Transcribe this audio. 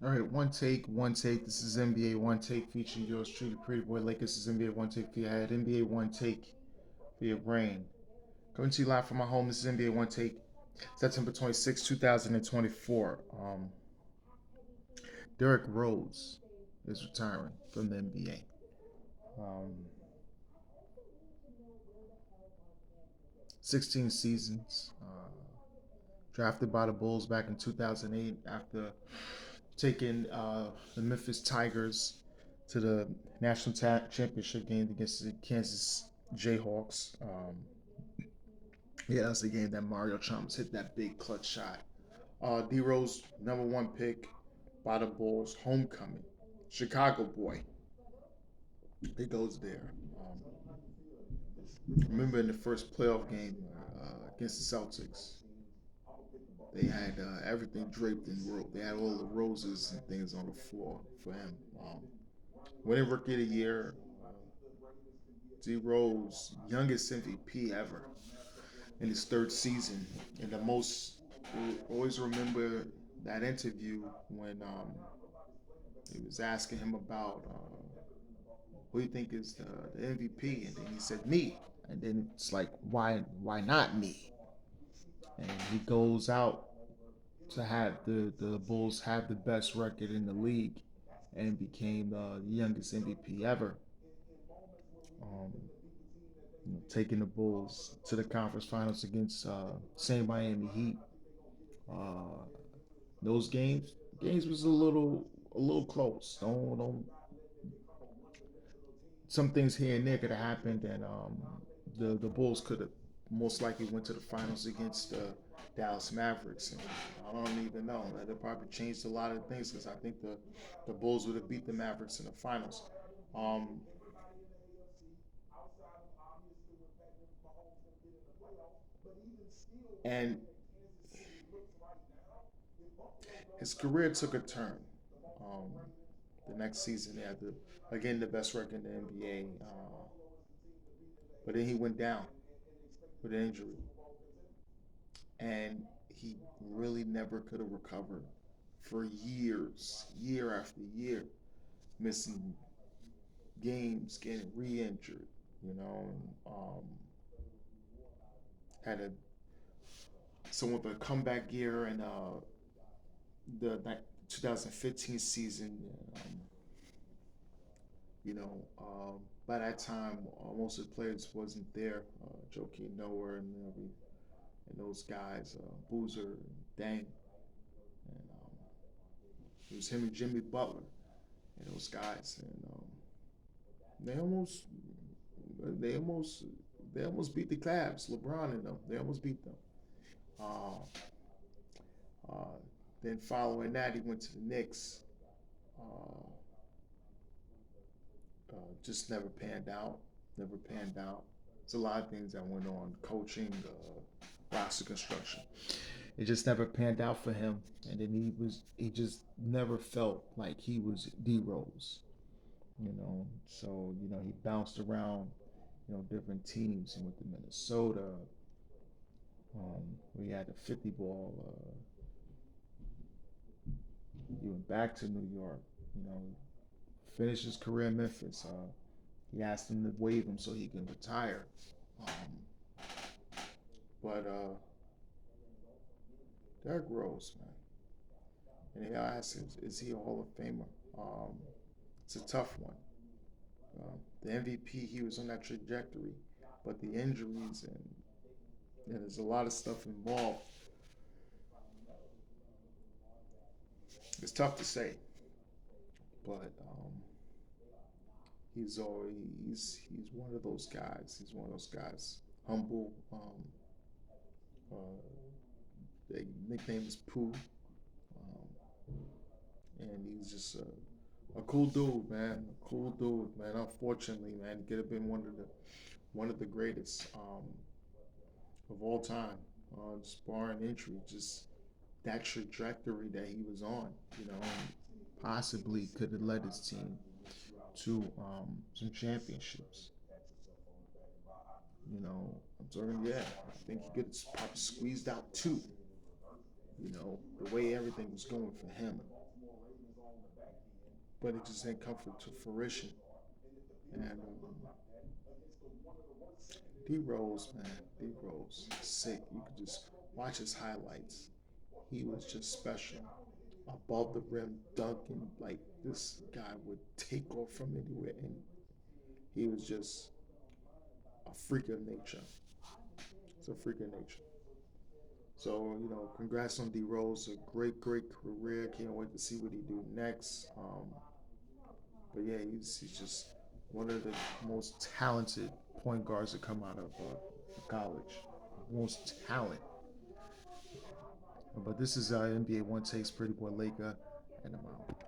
All right, one take, one take. This is NBA One Take featuring yours truly, Pretty Boy Lakers. This is NBA One Take for your head, NBA One Take for your brain. Coming to you live from my home. This is NBA One Take, September 26, 2024. Derrick Rose is retiring from the NBA. 16 seasons. Drafted by the Bulls back in 2008 after taking the Memphis Tigers to the national championship game against the Kansas Jayhawks. Yeah, that's the game that Mario Chalmers hit that big clutch shot. D Rose, number one pick by the Bulls, homecoming. Chicago boy. He goes there. Remember in the first playoff game against the Celtics, they had everything draped in rope. They had all the roses and things on the floor for him. Winning Rookie of the Year, D Rose, youngest MVP ever in his third season. And the most, always remember that interview when he was asking him about who you think is the MVP, and then he said me, and then it's like why not me? And he goes out to have the Bulls have the best record in the league, and became the youngest MVP ever. Um, Taking the Bulls to the conference finals against same Miami Heat. Uh, those games was a little close. Don't some things here and there could have happened, and the Bulls could have most likely went to the finals against the Dallas Mavericks. And I don't even know. That probably changed a lot of things because I think the Bulls would have beat the Mavericks in the finals. Um, and his career took a turn. Um, the next season, they had again the best record in the NBA, but then he went down with an injury, and he really never could have recovered for years, year after year, missing games, getting re-injured. You know, had a somewhat of a comeback year in the 2015 season. You know, by that time, most of the players wasn't there. Joakim Noah and those guys, Boozer, Dang, and it was him and Jimmy Butler and those guys, and they almost, they almost, they almost beat the Cavs. LeBron and them, they almost beat them. Uh, uh, then following that, he went to the Knicks. Uh, just never panned out. Never panned out. There's a lot of things that went on, coaching, roster construction. It just never panned out for him, and then he just never felt like he was D Rose. He bounced around, different teams. He went to Minnesota. We had the 50 ball. He went back to New York. You know, finished his career in Memphis. He asked him to waive him so he can retire. Um, but Derrick Rose, man, and he asked him, is he a Hall of Famer? It's a tough one. The MVP, he was on that trajectory, but the injuries and there's a lot of stuff involved. It's tough to say, but he's one of those guys. He's one of those guys. Humble. Uh, they nickname is Pooh, and he's just a cool dude, man. A cool dude, man. Unfortunately, man, he could have been one of the greatest of all time. Just barring injury, just that trajectory that he was on, possibly could have led his team to some championships. I'm talking, yeah, I think he could have probably squeezed out two, the way everything was going for him. but it just ain't come to fruition. And D Rose, man, D Rose, sick. You could just watch his highlights. He was just special. Above the rim, dunking like this guy would take off from anywhere, and he was just a freak of nature. It's a freak of nature. So congrats on D Rose. A great, great career. Can't wait to see what he do next. But yeah, he's just one of the most talented point guards to come out of college. Most talent. But this is NBA One Takes Pretty Boy Laker, and I'm out.